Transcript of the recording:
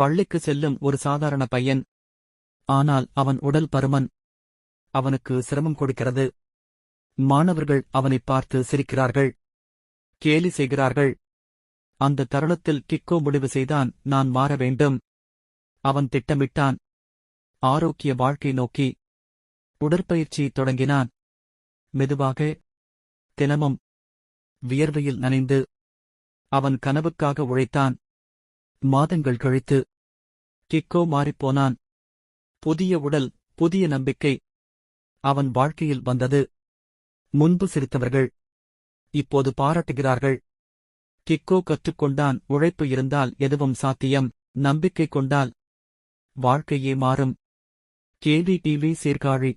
பள்ளிக்கு செல்லும் ஒரு சாதாரண பையன். ஆனால் அவன் உடல் பருமன் அவனுக்கு சிரமம் கொடுக்கிறது. மாணவர்கள் அவனைப் பார்த்து சிரிக்கிறார்கள், கேலி செய்கிறார்கள். அந்த தருணத்தில் கிக்கோ முடிவு செய்தான், நான் மாற வேண்டும். அவன் திட்டமிட்டான். ஆரோக்கிய வாழ்க்கை நோக்கி உடற்பயிற்சி தொடங்கினான். மெதுவாக, தினமும், வியர்வையில் நனைந்து. அவன் கனவுக்காக உழைத்தான். மாதங்கள் கழித்து கிக்கோ மாறிப்போனான். புதிய உடல், புதிய நம்பிக்கை அவன் வாழ்க்கையில் வந்தது. முன்பு சிரித்தவர்கள் இப்போது பாராட்டுகிறார்கள். கிக்கோ கற்றுக்கொண்டான், உழைப்பு இருந்தால் எதுவும் சாத்தியம். நம்பிக்கை கொண்டால் வாழ்க்கையே மாறும். கேள்வி டிவி சீர்காழி.